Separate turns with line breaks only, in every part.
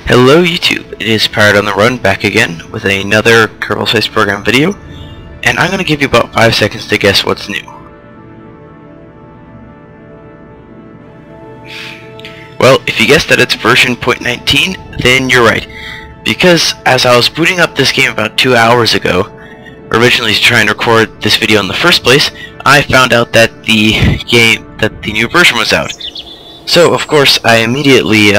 Hello YouTube, it is Pirate on the Run back again with another Kerbal Space Program video, and I'm going to give you about 5 seconds to guess what's new. Well, if you guessed that it's version 0.19, then you're right, because as I was booting up this game about 2 hours ago, originally to try and record this video in the first place, I found out that the new version was out. So of course I immediately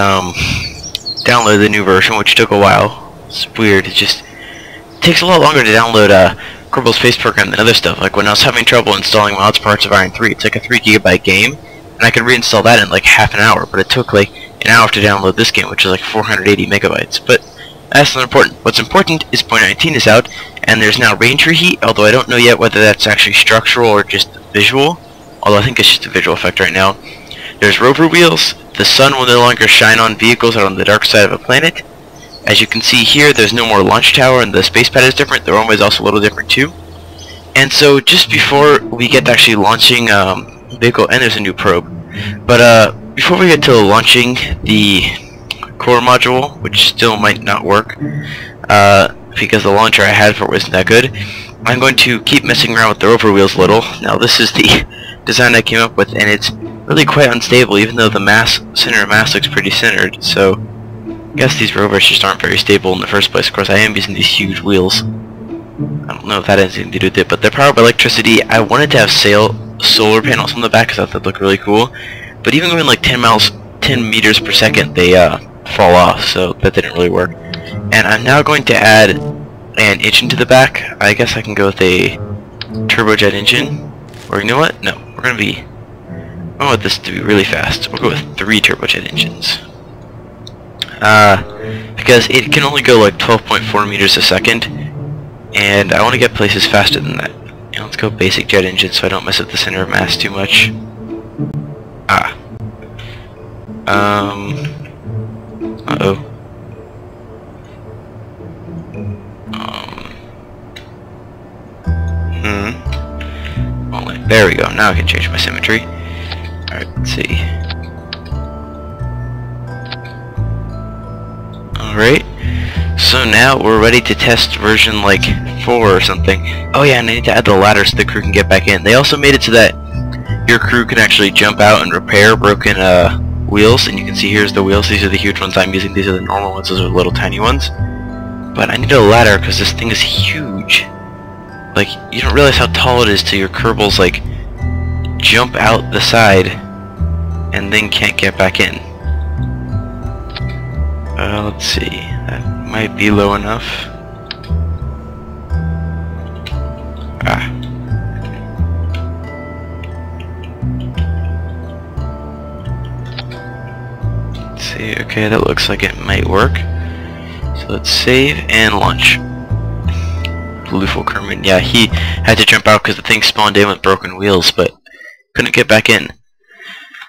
downloaded the new version, which took a while. It's weird, it just takes a lot longer to download Kerbal Space Program than other stuff. Like when I was having trouble installing mods parts of Iron 3, it's like a 3 GB game, and I could reinstall that in like half an hour, but it took like an hour to download this game, which is like 480 megabytes. But that's not important. What's important is 0.19 is out, and there's now range reheat, although I don't know yet whether that's actually structural or just visual, although I think it's just a visual effect right now. There's rover wheels. The sun will no longer shine on vehicles out on the dark side of a planet. As you can see here, there's no more launch tower, and the space pad is different. The runway is also a little different too. And so just before we get to actually launching vehicle, and there's a new probe. But before we get to launching the core module, which still might not work, because the launcher I had for it wasn't that good, I'm going to keep messing around with the rover wheels a little. Now this is the design I came up with, and it's really quite unstable, even though the center of mass looks pretty centered. So I guess these rovers just aren't very stable in the first place. Of course, I am using these huge wheels. I don't know if that has anything to do with it, but they're powered by electricity. I wanted to have solar panels on the back because I thought that'd look really cool. But even going like 10 meters per second, they fall off, so that didn't really work. And I'm now going to add an engine to the back. I guess I can go with a turbojet engine. Or you know what? No, we're going to be... I want this to be really fast. We'll go with 3 turbojet engines. Because it can only go like 12.4 meters a second, and I want to get places faster than that. You know, let's go basic jet engine so I don't mess up the center of mass too much. Uh-oh. There we go. Now I can change my symmetry. Alright, let's see. Alright, so now we're ready to test version like 4 or something. Oh yeah, and I need to add the ladder so the crew can get back in. They also made it so that your crew can actually jump out and repair broken wheels, and you can see here's the wheels. These are the huge ones I'm using, these are the normal ones, those are the little tiny ones. But I need a ladder because this thing is huge. Like, you don't realize how tall it is till your Kerbals like jump out the side and then can't get back in. Let's see, that might be low enough. Let's see, okay, that looks like it might work. So let's save and launch. Kerman, yeah, he had to jump out because the thing spawned in with broken wheels, but couldn't get back in.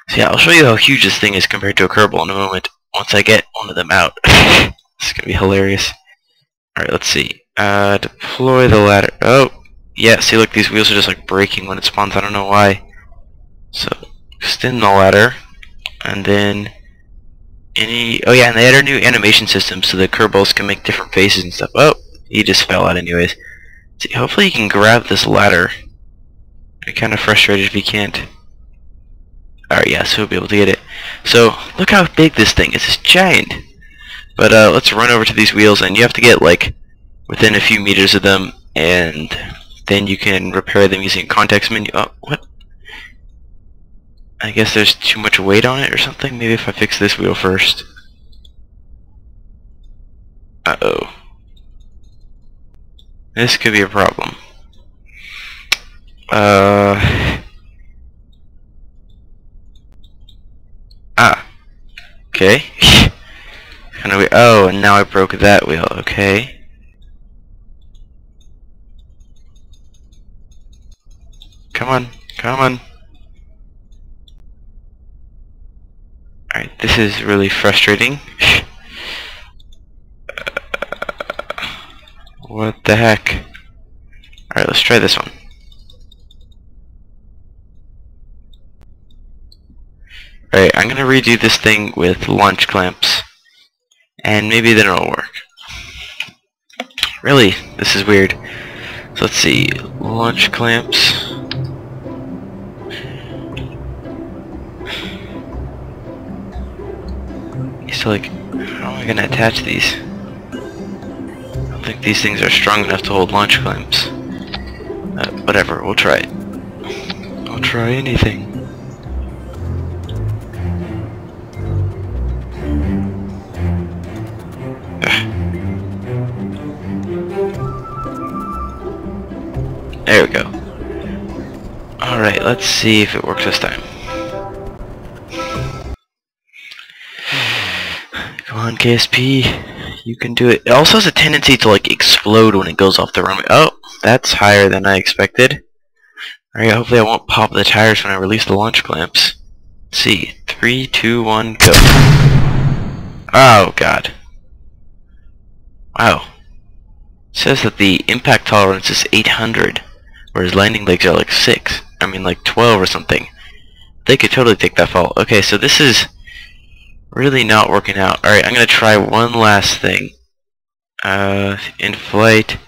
So yeah, I'll show you how huge this thing is compared to a Kerbal in a moment, once I get one of them out. This is gonna be hilarious. Alright, let's see. Deploy the ladder. Oh, yeah, see, look, these wheels are just like breaking when it spawns, I don't know why. So, extend the ladder, and then oh yeah, and they added a new animation system so the Kerbals can make different faces and stuff. Oh, he just fell out anyways. See, hopefully you can grab this ladder. I'd be kind of frustrated if you can't. Alright, yeah, so we'll be able to get it. So, look how big this thing is. It's giant. But let's run over to these wheels, and you have to get like within a few meters of them, and then you can repair them using a context menu. Oh, what? I guess there's too much weight on it or something. Maybe if I fix this wheel first. Uh-oh. This could be a problem. Okay. Kinda weird. Oh, and now I broke that wheel. Okay. Come on. Come on. Alright, this is really frustrating. What the heck? Alright, let's try this one. Alright, I'm gonna redo this thing with launch clamps. and maybe then it'll work. Really, this is weird. So let's see, launch clamps. So like, how am I gonna attach these? I don't think these things are strong enough to hold launch clamps. Whatever, we'll try it. I'll try anything. There we go. Alright, let's see if it works this time. Come on, KSP. You can do it. It also has a tendency to like explode when it goes off the runway. Oh, that's higher than I expected. Alright, hopefully I won't pop the tires when I release the launch clamps. Let's see. 3, 2, 1, go. Oh, God. Wow. It says that the impact tolerance is 800. Whereas landing legs are like 6. I mean like 12 or something. They could totally take that fall. Okay, so this is really not working out. Alright, I'm gonna try one last thing. In flight.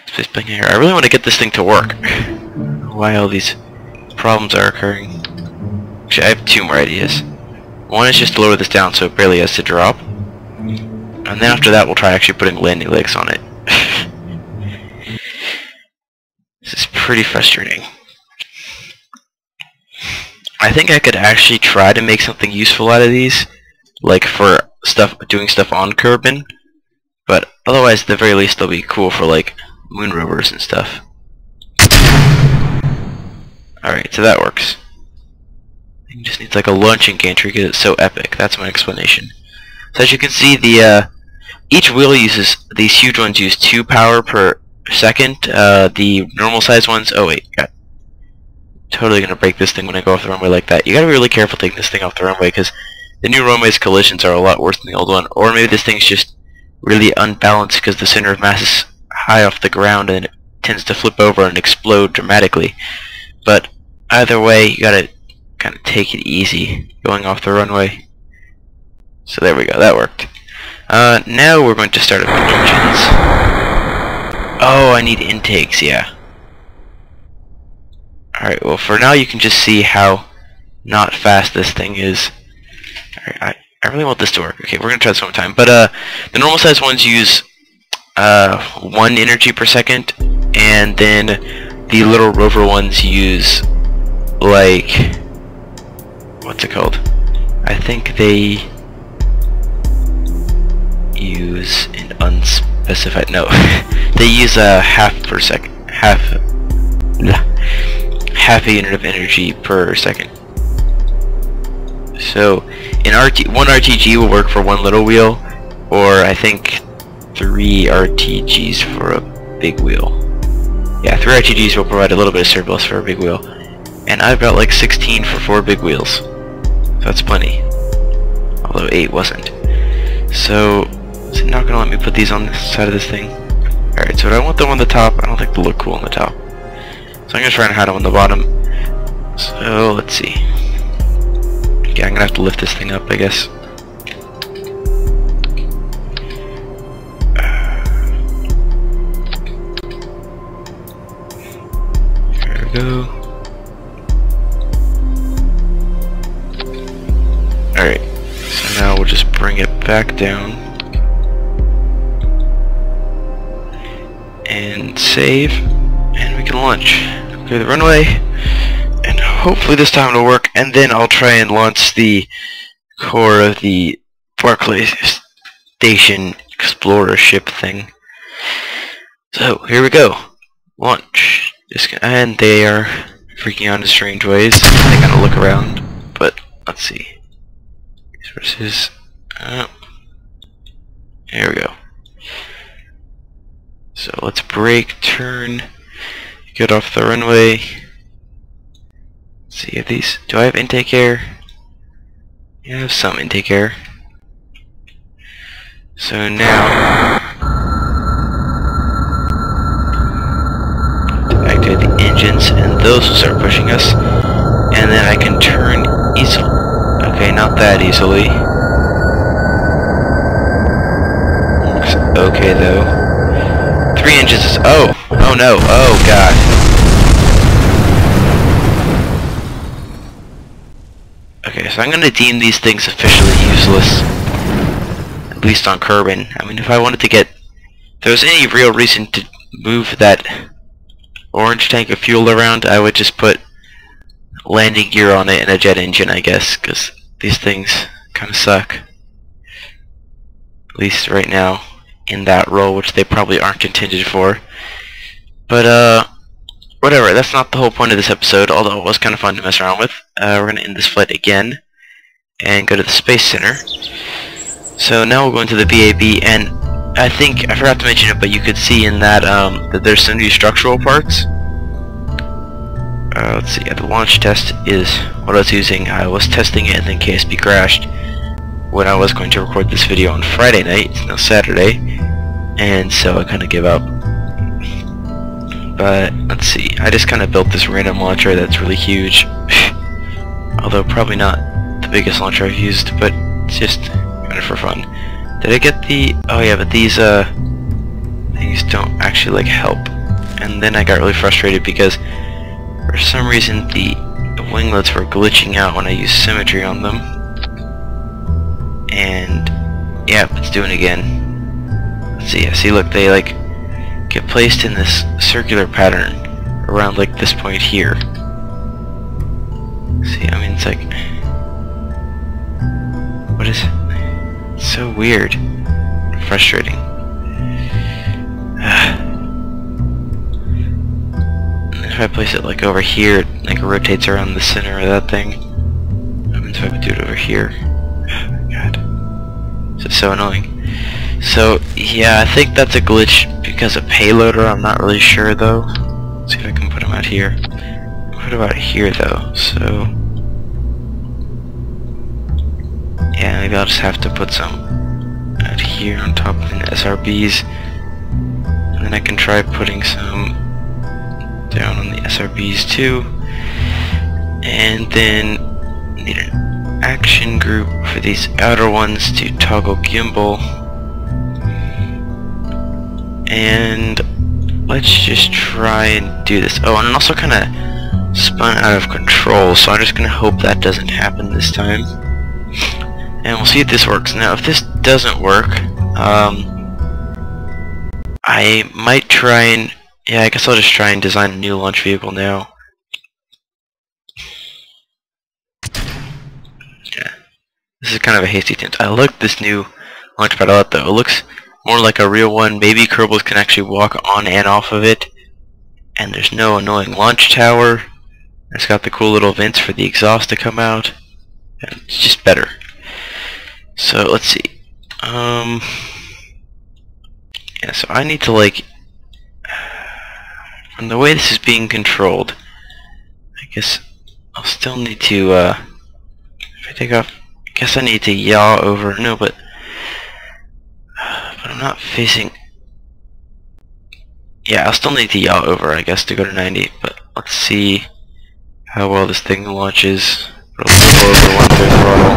Space plane here. I really want to get this thing to work. Why all these problems are occurring. Actually, I have two more ideas. One is just to lower this down so it barely has to drop. And then after that we'll try actually putting landing legs on it. This is pretty frustrating. I think I could actually try to make something useful out of these, like for doing stuff on Kerbin, but otherwise at the very least they'll be cool for like moon rovers and stuff. Alright, so that works. It just needs like a launching gantry because it's so epic. That's my explanation. So as you can see, each wheel uses, these huge ones use 2 power per second. The normal size ones, oh wait, God. Totally gonna break this thing when I go off the runway like that. You gotta be really careful taking this thing off the runway because the new runway's collisions are a lot worse than the old one. Or maybe this thing's just really unbalanced because the center of mass is high off the ground and it tends to flip over and explode dramatically. But either way, you gotta kind of take it easy going off the runway. So there we go, that worked. Now we're going to start up the engines. Oh, I need intakes, yeah. Alright, well for now you can just see how not fast this thing is. Alright, I really want this to work. Okay, we're going to try this one more time. But the normal size ones use 1 energy per second, and then the little rover ones use like, what's it called? I think they use an unspecified, no, they use a half per second, half a unit of energy per second. So in one RTG will work for 1 little wheel, or I think 3 RTGs for a big wheel. Yeah, 3 RTGs will provide a little bit of surplus for a big wheel, and I've got like 16 for 4 big wheels, so that's plenty, although 8 wasn't. So is it not gonna let me put these on the side of this thing? Alright, so I want them on the top. I don't think they'll look cool on the top, so I'm gonna try and hide them on the bottom. So let's see. Okay, I'm gonna have to lift this thing up, I guess. There we go. Alright, so now we'll just bring it back down and save, and we can launch. Clear the runway, and hopefully this time it'll work, and then I'll try and launch the core of the Barclay Station Explorer ship thing. So here we go. Launch. And they are freaking out in strange ways. They kind of look around, but let's see. Resources. Here we go. So let's brake, turn, get off the runway. Let's see if these. Do I have intake air? Yeah, I have some intake air. So now activate the engines, and those will start pushing us. And then I can turn easily. Okay, not that easily. okay though. 3 inches is... oh! Oh no! Oh god! Okay, so I'm gonna deem these things officially useless. At least on Kerbin. I mean, if I wanted to get... if there was any real reason to move that orange tank of fuel around, I would just put landing gear on it and a jet engine, I guess, because these things kind of suck. At least right now, in that role, which they probably aren't intended for. But, whatever, that's not the whole point of this episode, although it was kind of fun to mess around with. We're going to end this flight again, and go to the Space Center. So now we'll go into the VAB, and I think, I forgot to mention it, but you could see in that, that there's some new structural parts. Let's see, the launch test is what I was using. I was testing it and then KSP crashed when I was going to record this video on Friday night. It's now Saturday, and so I kind of give up. But let's see, I just kind of built this random launcher that's really huge. Although probably not the biggest launcher I've used, but it's just kind of for fun. Did I get the... oh yeah, but these things don't actually like help. And then I got really frustrated because for some reason the winglets were glitching out when I used symmetry on them. And yeah, it's doing it again. Let's see, see, look, they like get placed in this circular pattern around like this point here. See, I mean, it's like, what is it? It's so weird, frustrating. If I place it like over here, it like rotates around the center of that thing. I mean, if I would do it over here, God, this is so annoying. So yeah, I think that's a glitch because of payloader. I'm not really sure though. Let's see if I can put them out here. What about here though? So yeah, maybe I'll just have to put some out here on top of the SRBs, and then I can try putting some down on the SRBs too, and then need an action group for these outer ones to toggle gimbal. And let's just try and do this. Oh, and I'm also kind of spun out of control, so I'm just gonna hope that doesn't happen this time. And we'll see if this works. Now, if this doesn't work, I might try and... yeah, I guess I'll just try and design a new launch vehicle now. Yeah, this is kind of a hasty attempt. I like this new launch pad a lot though. It looks more like a real one. Maybe Kerbals can actually walk on and off of it. And there's no annoying launch tower. It's got the cool little vents for the exhaust to come out. And it's just better. So let's see. Yeah, so I need to like... from the way this is being controlled, I guess I'll still need to, if I take off, I guess I need to yaw over, no, but I'm not facing, yeah, I'll still need to yaw over, I guess, to go to 90, but let's see how well this thing launches. It'll go over 1/3 throttle.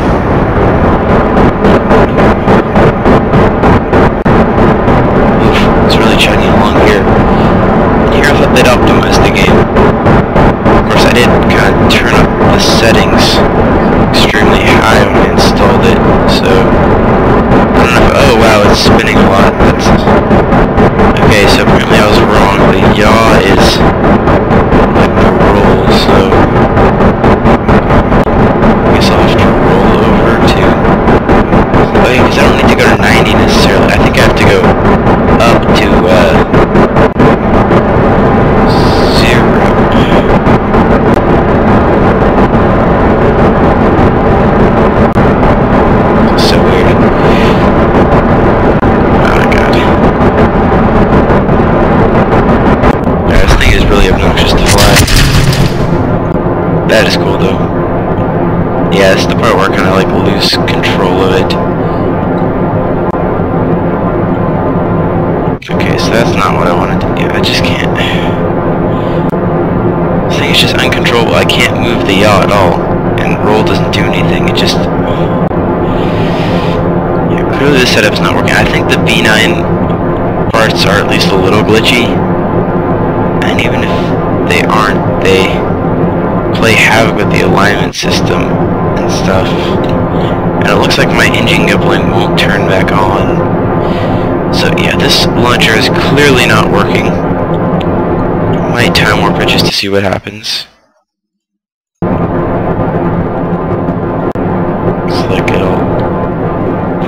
Oof, it's really chugging along here. Here I thought they'd optimize the game. Of course, I did kind of turn up the settings extremely high when I installed it, so I don't know if, oh wow, it's spinning a lot. That's okay, so apparently I was wrong. The yaw is like the roll, so I guess I'll have to roll over to, oh yeah, because I don't need to go to 90 necessarily. I think I have to go up to 0. So weird. Oh my god. Yeah, this thing is really obnoxious to fly. That is cool though. Yeah, it's the part where I kind of like lose control of it. Okay, so that's not what I wanted to do. I just can't. This thing is just uncontrollable. I can't move the yaw at all. And roll doesn't do anything. It just... yeah, clearly the setup's not working. I think the B9 parts are at least a little glitchy, and even if they aren't, they play havoc with the alignment system and stuff. And it looks like my engine coupling won't turn back on. So yeah, this launcher is clearly not working. I might time warp it just to see what happens. Looks like it'll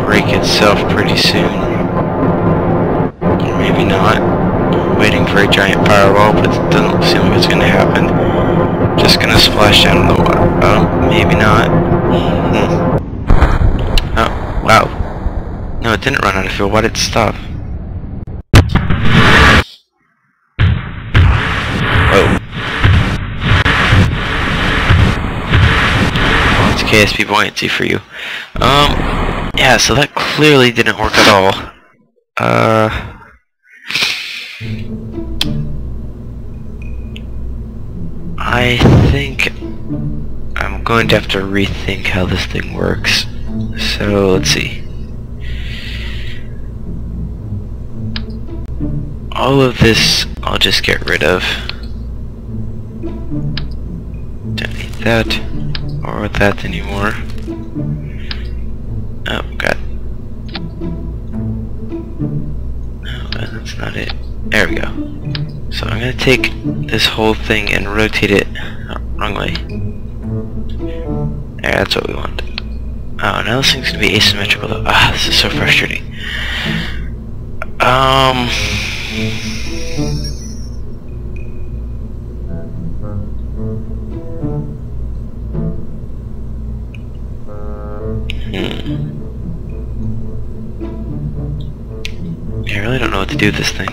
break itself pretty soon. Or maybe not. I'm waiting for a giant firewall, but it doesn't seem like it's gonna happen. Just gonna splash down in the water. Oh, maybe not. Oh, wow. No, it didn't run out of fuel. Why did it stop? Oh. Well, it's KSP buoyancy for you. Yeah, so that clearly didn't work at all. I think I'm going to have to rethink how this thing works. So, let's see. All of this I'll just get rid of. Don't need that or that anymore. Oh god. No, that's not it. There we go. So I'm gonna take this whole thing and rotate it. Oh, wrong way. There, that's what we want. Oh, now this thing's gonna be asymmetrical though. Ah, this is so frustrating. I really don't know what to do with this thing.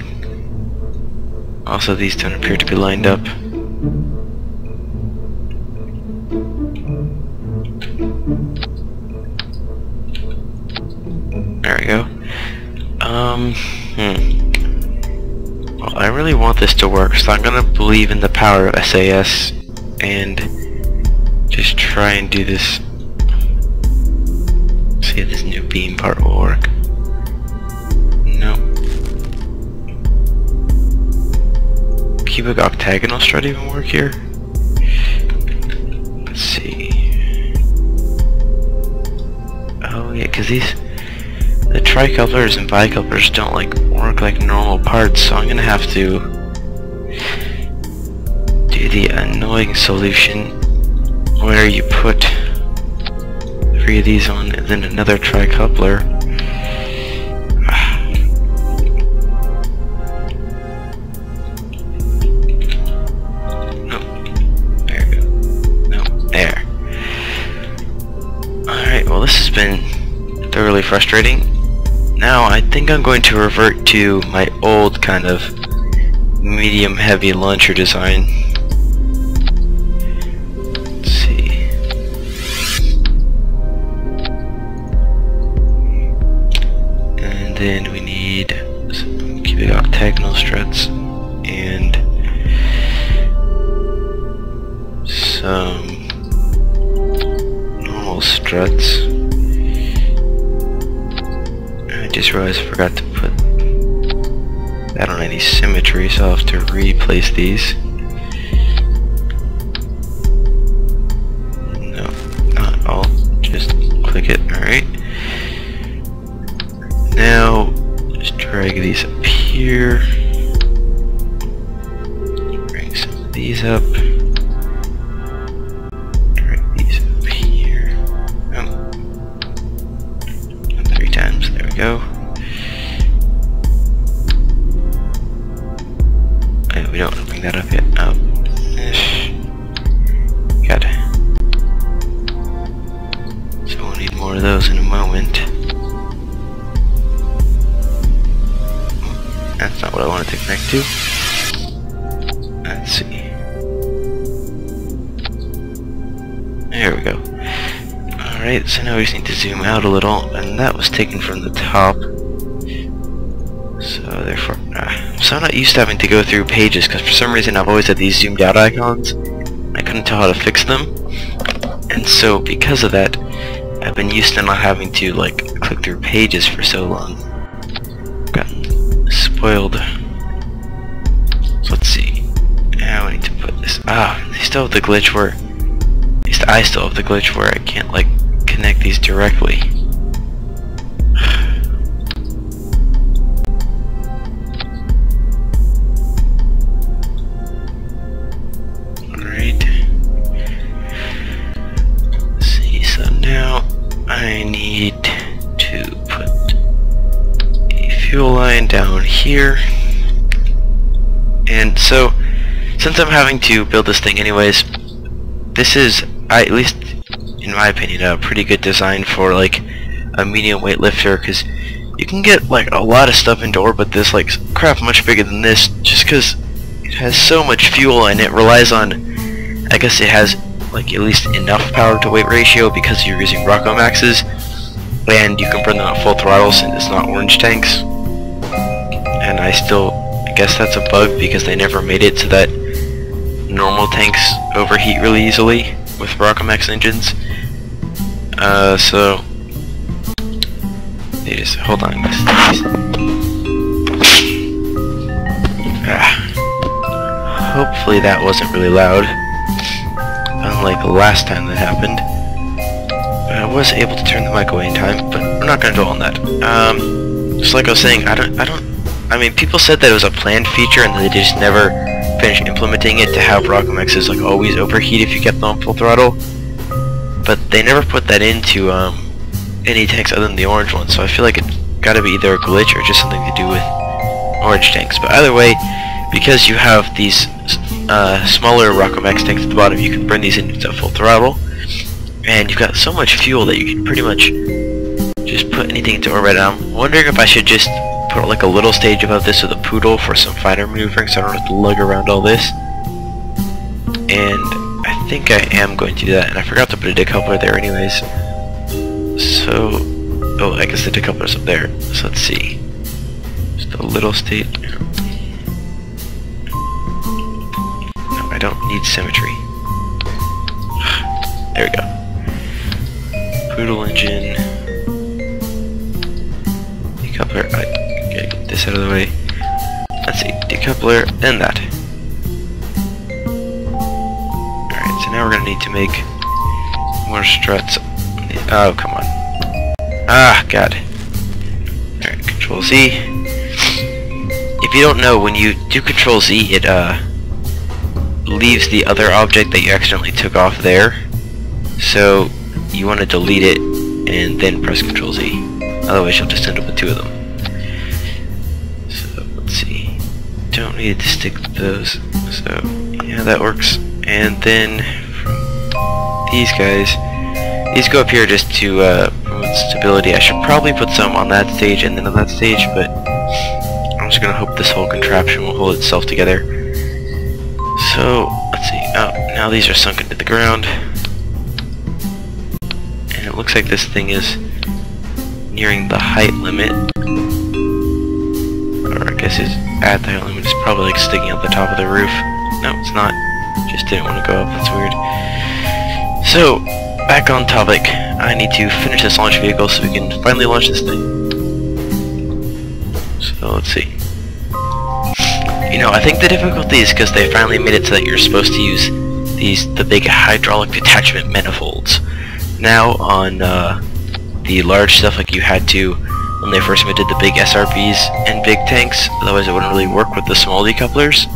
Also, these don't appear to be lined up. There we go. Well, I really want this to work, so I'm gonna believe in the power of SAS and just try and do this. See if this new beam part will work. No. Cubic octagonal strut even work here? Let's see. Oh yeah, because the tricouplers and bicouplers don't work like normal parts, so I'm gonna have to do the annoying solution where you put 3 of these on and then another tricoupler. There we go. No, there. Alright, well this has been thoroughly frustrating. Now I think I'm going to revert to my old kind of medium heavy launcher design. Let's see. And then we need some cubic octagonal struts and some normal struts. I just realized I forgot to put that on any symmetry, so I'll have to replace these. No, not all. Just click it. Alright. Now, just drag these up here. Bring some of these up. Drag these up here. Oh. 3 times. There we go. We don't want to bring that up yet. Oh. Got it. So we'll need more of those in a moment. That's not what I wanted to connect to. Let's see. There we go. Alright, so now we just need to zoom out a little, and that was taken from the top. So therefore, I'm so not used to having to go through pages, because for some reason I've always had these zoomed out icons. I couldn't tell how to fix them, and so because of that, I've been used to not having to click through pages for so long. Gotten spoiled. So let's see. Now I need to put this. They still have the glitch where. At least I still have the glitch where I can't like connect these directly. Alright. See, so now I need to put a fuel line down here. And so, since I'm having to build this thing anyways, this is, at least in my opinion, a pretty good design for like a medium weight lifter, because you can get like a lot of stuff indoor, but this like crap much bigger than this, just because it has so much fuel and it relies on, I guess it has like at least enough power to weight ratio because you're using Rocco Maxes, and you can burn them at full throttle since it's not orange tanks. And I guess that's a bug because they never made it so that normal tanks overheat really easily with Rocco Max engines. So they just hold on. Hopefully that wasn't really loud, unlike the last time that happened. But I was able to turn the mic away in time, but we're not going to dwell on that. Just like I was saying, I mean, people said that it was a planned feature and they just never finished implementing it to have Rocco Maxes like always overheat if you kept them on full throttle. But they never put that into any tanks other than the orange one, so I feel like it's got to be either a glitch or just something to do with orange tanks. But either way, because you have these smaller Rocco Max tanks at the bottom, you can burn these into full throttle, and you've got so much fuel that you can pretty much just put anything into orbit. I'm wondering if I should just put like a little stage above this with a poodle for some finer maneuvering so I don't have to lug around all this. And I think I am going to do that, and I forgot to put a decoupler there anyways. So, oh, I guess the decoupler's up there. So let's see. Just a little stage. No, I don't need symmetry. There we go. Poodle engine. Decoupler. I gotta get this out of the way. Let's see. Decoupler, and that. Alright, so now we're gonna need to make more struts. Oh, come on. Ah, God. Alright, Control Z. If you don't know, when you do Control Z, it leaves the other object that you accidentally took off there. So you want to delete it and then press Control Z. Otherwise you'll just end up with two of them. So let's see. Don't need to stick to those. So yeah, that works. And then from these guys, these go up here just to promote stability. I should probably put some on that stage and then on that stage, but I'm just gonna hope this whole contraption will hold itself together. So let's see. Oh, now these are sunk into the ground, and it looks like this thing is nearing the height limit, or I guess it's at the height limit. It's probably like sticking out the top of the roof. No, it's not. Just didn't want to go up. That's weird. So back on topic, I need to finish this launch vehicle so we can finally launch this thing. So let's see. You know, I think the difficulty is because they finally made it so that you're supposed to use the big hydraulic detachment manifolds. Now on the large stuff, like you had to when they first invented the big SRBs and big tanks, otherwise it wouldn't really work with the small decouplers.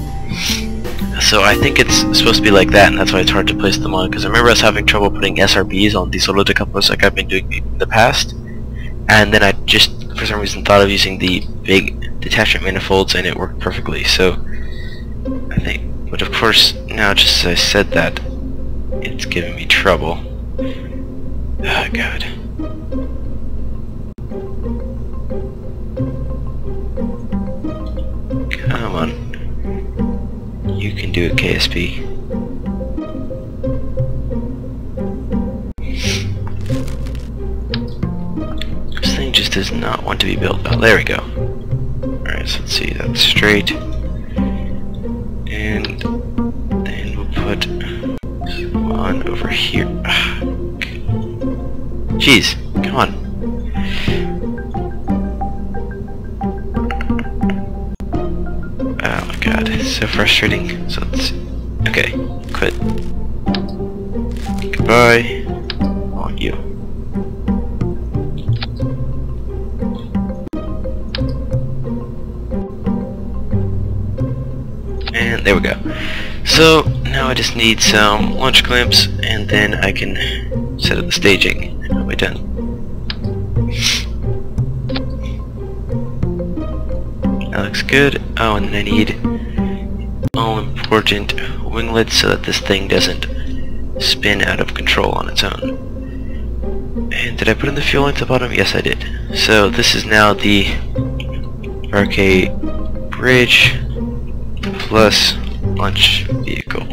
So I think it's supposed to be like that, and that's why it's hard to place them on, because I remember us having trouble putting SRBs on these little decouplers like I've been doing in the past, and then I just for some reason thought of using the big detachment manifolds and it worked perfectly. So I think, but of course now just as I said that, it's giving me trouble. Oh God. Come on. You can do it, KSP. This thing just does not want to be built. Oh, there we go. Alright, so let's see, that's straight. And then we'll put some on over here. Jeez, come on. So frustrating. So let's see. Okay, quit. Goodbye. On you. And there we go. So now I just need some launch clamps, and then I can set up the staging. And we're done. That looks good. Oh, and then I need all important winglets so that this thing doesn't spin out of control on its own. And did I put in the fuel at the bottom? Yes, I did. So this is now the Barclay bridge plus launch vehicle.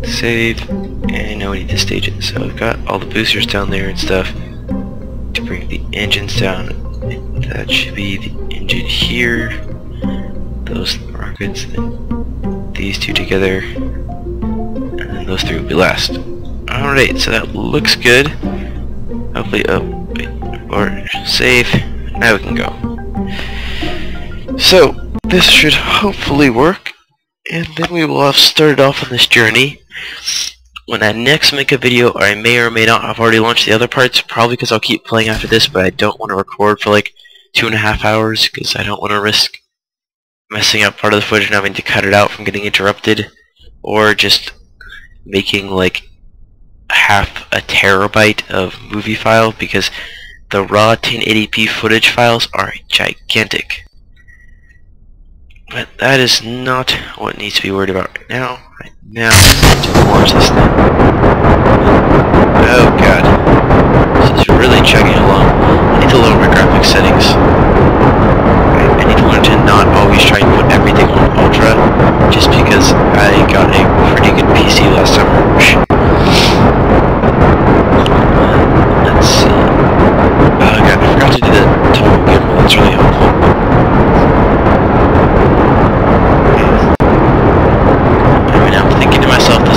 Save, and now we need to stage it. So we've got all the boosters down there and stuff to bring the engines down. That should be the engine here. Those rockets, and these two together, and then those three will be last. Alright, so that looks good. Hopefully, oh, wait, or save. Now we can go. So, this should hopefully work, and then we will have started off on this journey. When I next make a video, or I may or may not have already launched the other parts, probably because I'll keep playing after this, but I don't want to record for like 2.5 hours, because I don't want to risk messing up part of the footage and having to cut it out from getting interrupted, or just making like half a terabyte of movie file, because the raw 1080p footage files are gigantic. But that is not what needs to be worried about right now. Right now, I need to launch this thing. Oh god. This is really chugging along. I need to lower my graphics settings. I need to learn to not always try and put everything on ultra, just because I got a pretty good PC last summer. Let's see. Oh god, I forgot to do the toggle gimbal. That's really helpful.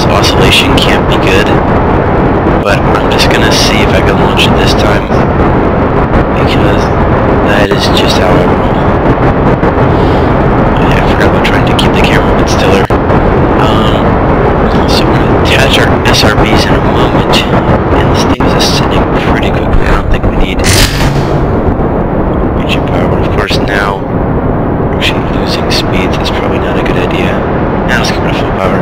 Oscillation can't be good, but I'm just gonna see if I can launch it this time, because that is just how I roll. Oh, yeah, I forgot about trying to keep the camera a bit stiller. So we're gonna attach our SRBs in a moment, and this thing is ascending pretty quickly. I don't think we need engine power, but of course now we're actually losing speed, so that's probably not a good idea. Now let's give it a full power.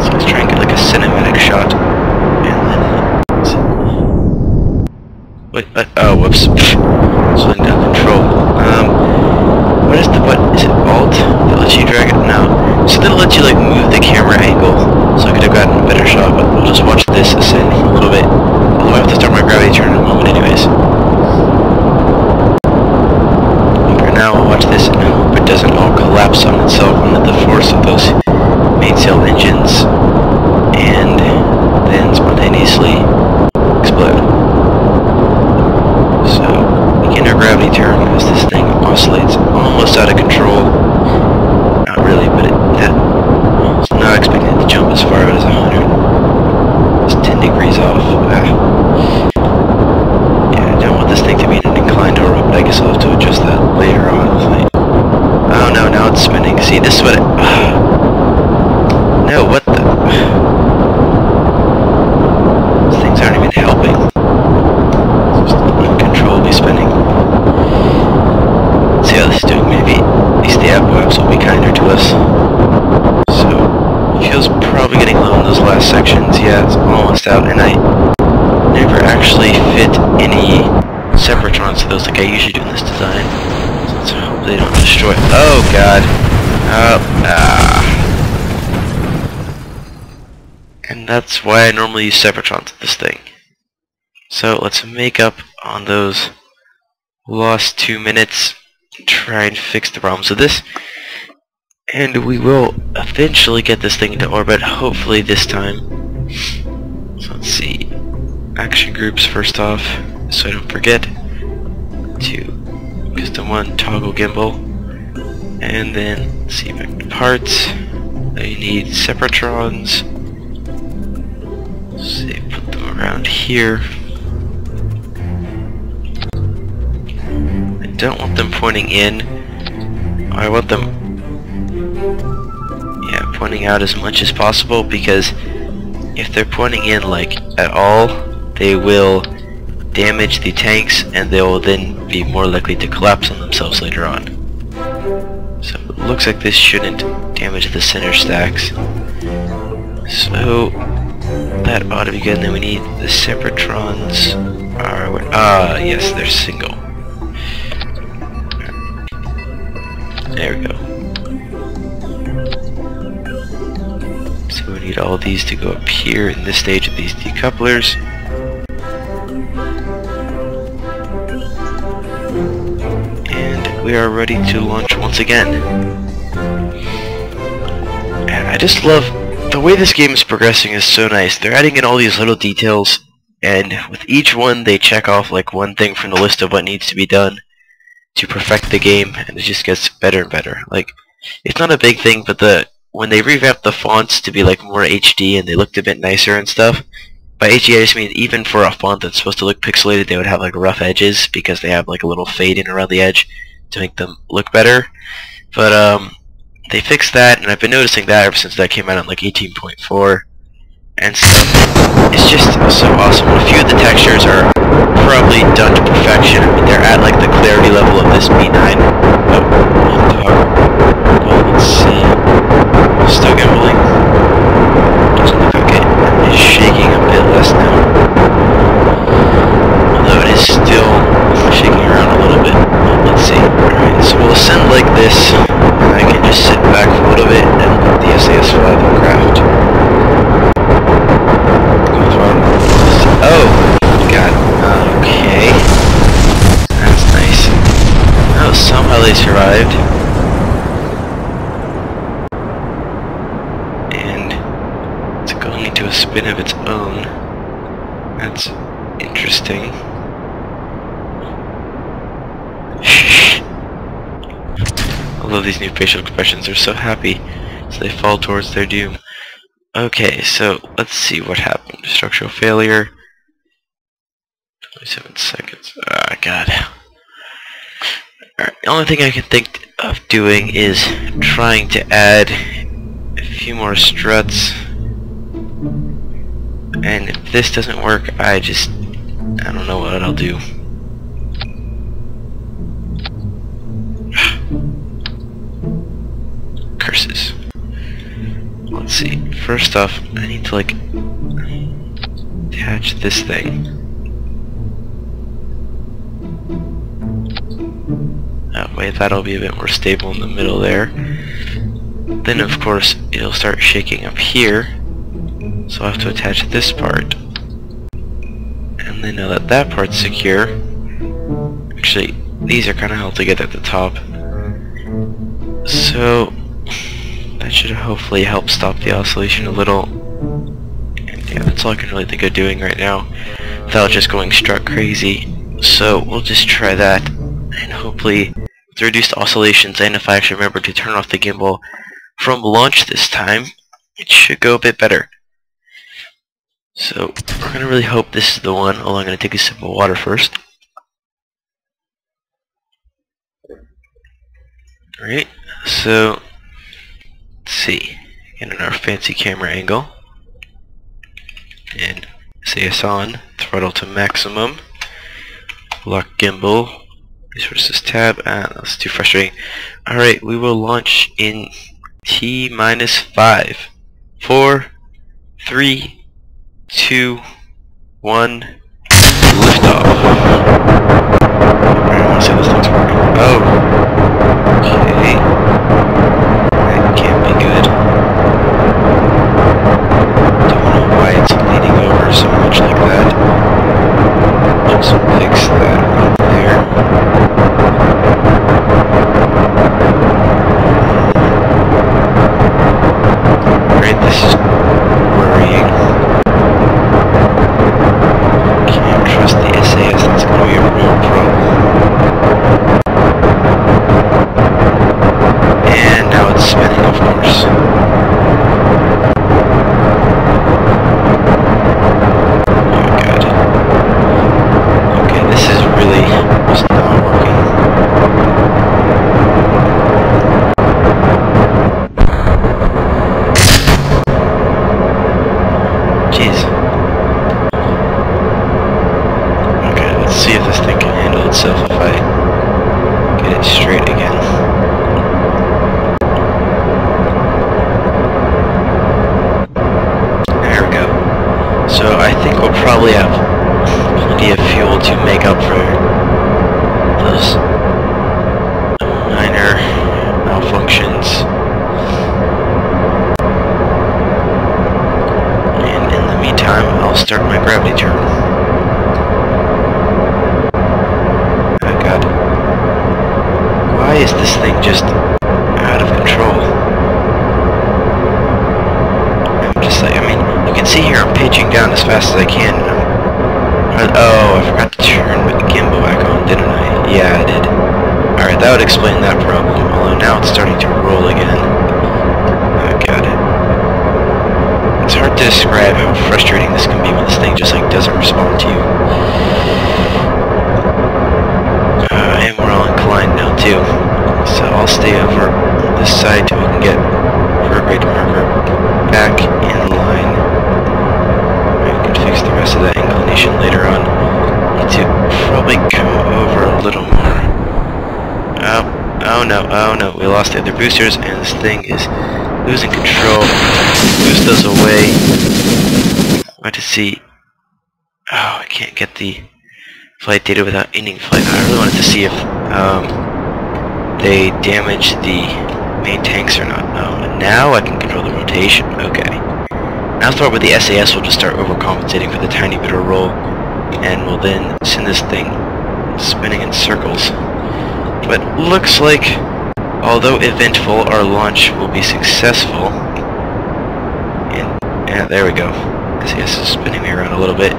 So let's try and get like a cinematic shot, and then wait, oh whoops, slowing down control. What is the button? Is it Alt that lets you drag it? No. So that'll let you like move the camera angle, so I could have gotten a better shot, but we'll just watch this ascend for a little bit. Although I have to start my gravity turn in a moment anyways. For now I'll watch this and hope it doesn't all collapse on itself under the force of those mainsail engines, and then spontaneously explode. So, begin our gravity turn as this thing oscillates almost out of control. Not really, but I was not expecting it to jump as far out as 100. It's 10 degrees off. Yeah, I don't want this thing to be in an inclined orbit, but I guess I'll have to adjust that later on. Oh no, now it's spinning. See, this is what it... No, what the... These things aren't even helping. It's just uncontrollably spinning. Let's see how this is doing. Maybe at least the apoapse will be kinder to us. So, fuel's probably getting low in those last sections. Yeah, it's almost out, and I never actually fit any separatrons to those like I usually do in this design. So let's hope they don't destroy... Oh god. And that's why I normally use separatrons with this thing. So let's make up on those lost 2 minutes, try and fix the problems with this, and we will eventually get this thing into orbit, hopefully this time. So let's see, action groups first off, so I don't forget, to custom 1 toggle gimbal, and then let's see, back to parts. You need separatrons. Say put them around here. I don't want them pointing in. I want them, yeah, pointing out as much as possible, because if they're pointing in like at all, they will damage the tanks and they will then be more likely to collapse on themselves later on. So it looks like this shouldn't damage the center stacks. So that ought to be good. And then we need the separatrons. Yes, they're single. There we go. So we need all these to go up here in this stage of these decouplers. And we are ready to launch once again. And I just love the way this game is progressing. Is so nice. They're adding in all these little details, and with each one they check off like one thing from the list of what needs to be done to perfect the game, and it just gets better and better. Like, it's not a big thing, but when they revamped the fonts to be like more HD and they looked a bit nicer and stuff, by HD I just mean even for a font that's supposed to look pixelated, they would have like rough edges because they have like a little fade in around the edge to make them look better. But they fixed that, and I've been noticing that ever since that came out on like 18.4. And so it's just so awesome. A few of the textures are probably done to perfection. I mean, they're at like the clarity level of this B9. Oh, let's see. Still gimbling. Doesn't look okay. It's shaking a bit less now. Although it is still shaking around a little bit. Let's see. Alright, so we'll ascend like this, and I can just sit back for a little bit and let the SAS-5 craft. Oh, God. Okay. That's nice. Oh, somehow they survived. And it's going into a spin of its own. That's interesting. I love these new facial expressions. They're so happy. So they fall towards their doom. Okay, so let's see what happened. Structural failure. 27 seconds. Ah, God. Alright, the only thing I can think of doing is trying to add a few more struts. And if this doesn't work, I don't know what I'll do. Curses. Let's see. First off, I need to like attach this thing. That way that'll be a bit more stable in the middle there. Then of course it'll start shaking up here, so I'll have to attach this part. And then now that that part's secure, actually these are kind of held together at the top, so that should hopefully help stop the oscillation a little. And yeah, that's all I can really think of doing right now without just going struck crazy. So we'll just try that, and hopefully with the reduced oscillations, and if I actually remember to turn off the gimbal from launch this time, it should go a bit better. So we're going to really hope this is the one, although I'm going to take a sip of water first. Alright, so let's see, get in our fancy camera angle, and SAS on, throttle to maximum, lock gimbal, resources tab. That's too frustrating. Alright, we will launch in T-5, 4, 3, 2, 1, liftoff. Alright, I want to see this thing's working. Oh, okay. That can't be good. Don't know why it's leaning over so much like that. Let's fix that right there. Alright, this is worrying. itself if I get it straight again. There we go. So I think we'll probably have plenty of fuel to make up for those minor malfunctions. And in the meantime, I'll start my gravity turn. Oh god. Why is this thing just out of control? I'm just like, I mean, you can see here I'm pitching down as fast as I can. Oh, I forgot to turn the gimbal back on, didn't I? Yeah, I did. Alright, that would explain that problem, although now it's starting to roll again. Oh god. It's hard to describe how frustrating this can be when this thing just like doesn't respond to you. And we're all inclined now too. So I'll stay over this side till we can get resurrected marker back in line. I can fix the rest of that inclination later on. Need to probably come over a little more. Oh no, we lost the other boosters and this thing is losing control. Boost those away. I want to see. Oh, I can't get the flight data without ending flight. I really wanted to see if they damaged the main tanks or not. Oh, and now I can control the rotation. Okay. Now throw it with the SAS, we'll just start overcompensating for the tiny bit of roll, and we'll then send this thing spinning in circles. But looks like, although eventful, our launch will be successful. And there we go. SAS is spinning me around a little bit.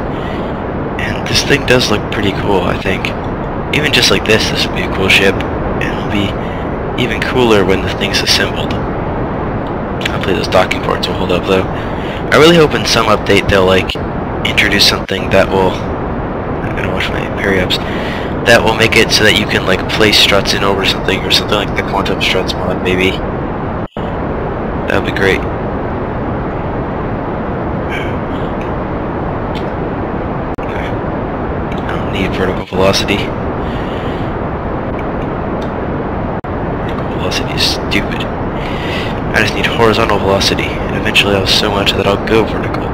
And this thing does look pretty cool, I think. Even just like this will be a cool ship. And it'll be even cooler when the thing's assembled. Hopefully those docking ports will hold up though. I really hope in some update they'll like introduce something that will, I'm gonna watch my peri-ups, that will make it so that you can like place struts in over something, or something like the quantum struts mod maybe. That would be great. I don't need vertical velocity. Vertical velocity is stupid. I just need horizontal velocity, and eventually I'll so much that I'll go vertical.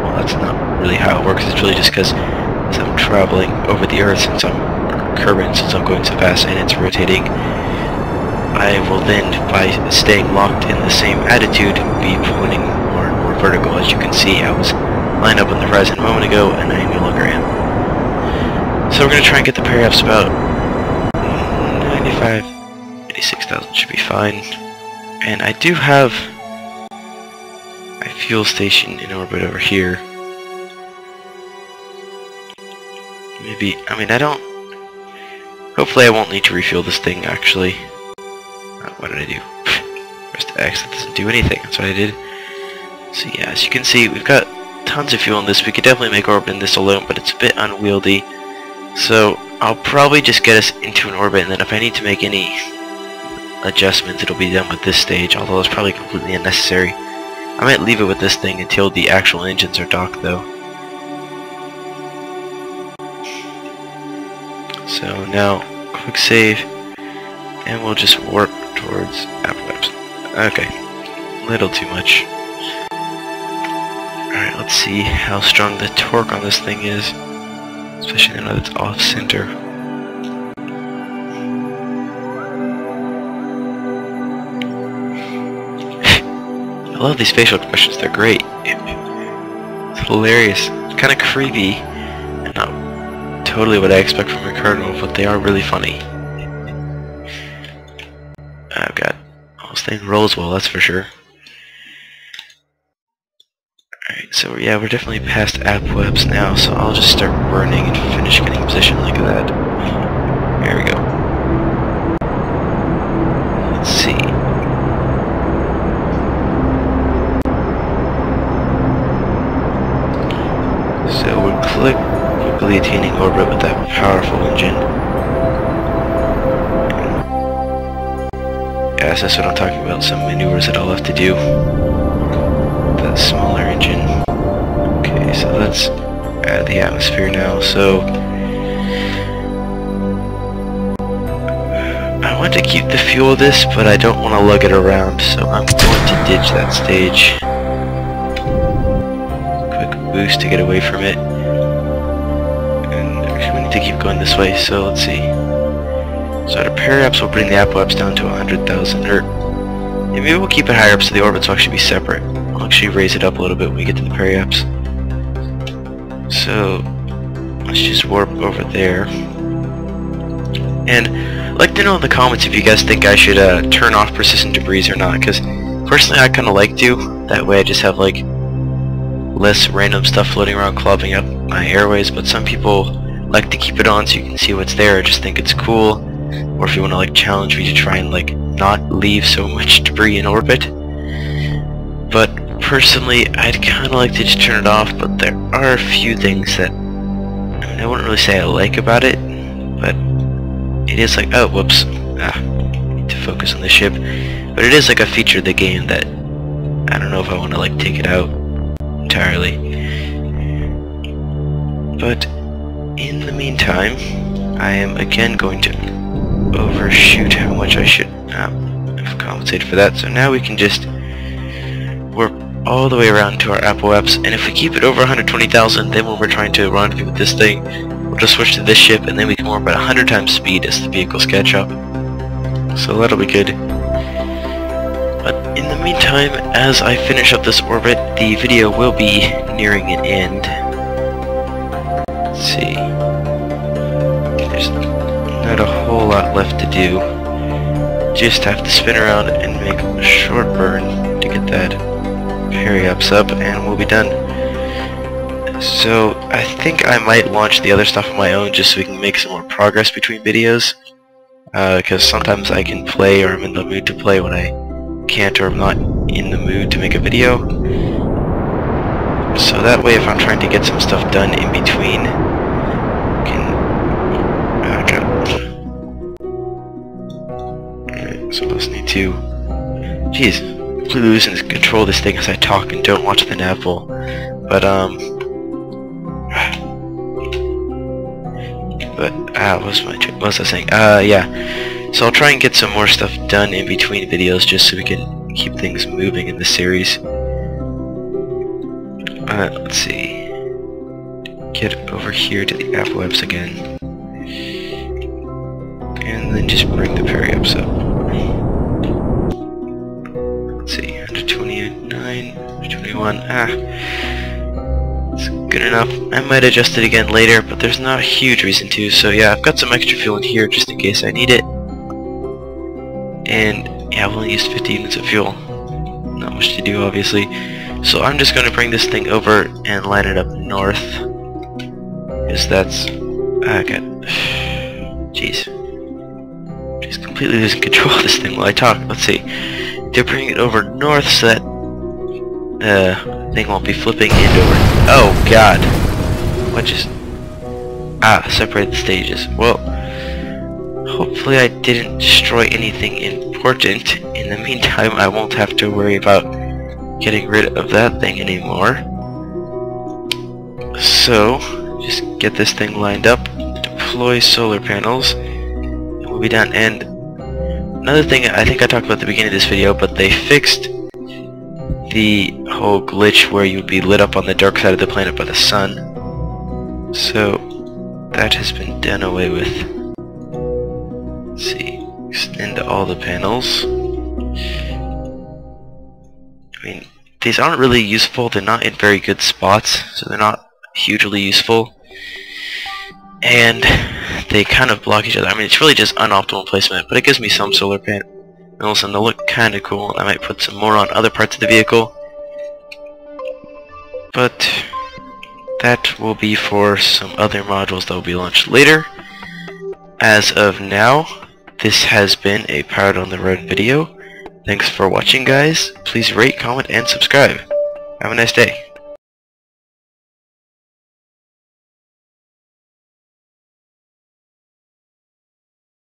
Well, that's not really how it works. It's really just because I'm traveling over the Earth since I'm Kerbin, since I'm going so fast and it's rotating. I will then, by staying locked in the same attitude, be pointing more and more vertical. As you can see, I was lined up on the horizon a moment ago, and I no longer am. So we're going to try and get the peri-ups about 86,000 should be fine. And I do have my fuel station in orbit over here. Maybe, I mean, I don't... Hopefully I won't need to refuel this thing, actually. What did I do? Press X, that doesn't do anything, that's what I did. So yeah, as you can see, we've got tons of fuel in this. We could definitely make orbit in this alone, but it's a bit unwieldy. So I'll probably just get us into an orbit, and then if I need to make any adjustments, it'll be done with this stage, although it's probably completely unnecessary. I might leave it with this thing until the actual engines are docked, though. So now, quick save, and we'll just warp towards apocalypse. Okay, a little too much. Alright, let's see how strong the torque on this thing is, especially now that it's off-center. I love these facial expressions, they're great. It's hilarious. It's kind of creepy, and not totally what I expect from a cardinal, but they are really funny. Oh god. Oh, this thing rolls well, that's for sure. Alright, so yeah, we're definitely past apocalypse now, so I'll just start burning and finish getting in position like that. There we go. Let's see. So we're quickly attaining orbit with that powerful engine. Yes, that's what I'm talking about, some maneuvers that I'll have to do with that smaller engine. Okay, so the atmosphere now, so I want to keep the fuel of this, but I don't want to lug it around, so I'm going to ditch that stage. Quick boost to get away from it. And actually we need to keep going this way, so let's see. So the periaps will bring the apoaps down to 100,000, or maybe we'll keep it higher up so the orbits will actually be separate. I'll actually raise it up a little bit when we get to the periaps. So let's just warp over there. And I'd like to know in the comments if you guys think I should turn off persistent debris or not, because personally I kind of like to. That way I just have like less random stuff floating around clogging up my airways, but some people like to keep it on so you can see what's there. I just think it's cool. Or if you want to like challenge me to try and like not leave so much debris in orbit. But personally I'd kind of like to just turn it off, but there are a few things that I wouldn't really say I like about it, but it is like, oh whoops, need to focus on the ship, but it is like a feature of the game that I don't know if I want to like take it out entirely. But in the meantime I am again going to overshoot how much I should have compensated for that, so now we can just warp all the way around to our apoaps, and if we keep it over 120,000, then when we're trying to rendezvous with this thing, we'll just switch to this ship and then we can warp at 100 times speed as the vehicles catch up. So that'll be good. But in the meantime, as I finish up this orbit, the video will be nearing an end. Let's see. There's not a whole lot left to do. Just have to spin around and make a short burn to get that periaps up and we'll be done. So I think I might launch the other stuff on my own just so we can make some more progress between videos, because sometimes I can play or I'm in the mood to play when I can't or I'm not in the mood to make a video. So that way if I'm trying to get some stuff done in between, I can Alright, so let's need to jeez, completely losing control of this thing as I talk and don't watch the nav bowl. But what was I saying? Yeah. So I'll try and get some more stuff done in between videos just so we can keep things moving in the series. Let's see. Get over here to the apoaps again. And then just bring the periaps up. Let's see, 129, 121, it's good enough. I might adjust it again later, but there's not a huge reason to, so yeah, I've got some extra fuel in here just in case I need it. And yeah, I've only used 50 units of fuel. Not much to do, obviously. So I'm just going to bring this thing over and line it up north. Because that's... okay. Jeez. Just completely losing control of this thing while I talk. Let's see. To bring it over north so that thing won't be flipping end over. Oh god. What just... separate the stages. Well, hopefully I didn't destroy anything important. In the meantime, I won't have to worry about getting rid of that thing anymore. So, just get this thing lined up, deploy solar panels, and we'll be done. And another thing I think I talked about at the beginning of this video, but they fixed the whole glitch where you'd be lit up on the dark side of the planet by the sun. So that has been done away with. Let's see, extend all the panels. I mean, these aren't really useful, they're not in very good spots, so they're not hugely useful. And they kind of block each other. I mean, it's really just unoptimal placement, but it gives me some solar panels and they look kind of cool. I might put some more on other parts of the vehicle. But that will be for some other modules that will be launched later. As of now, this has been a Powered on the Road video. Thanks for watching, guys. Please rate, comment, and subscribe. Have a nice day.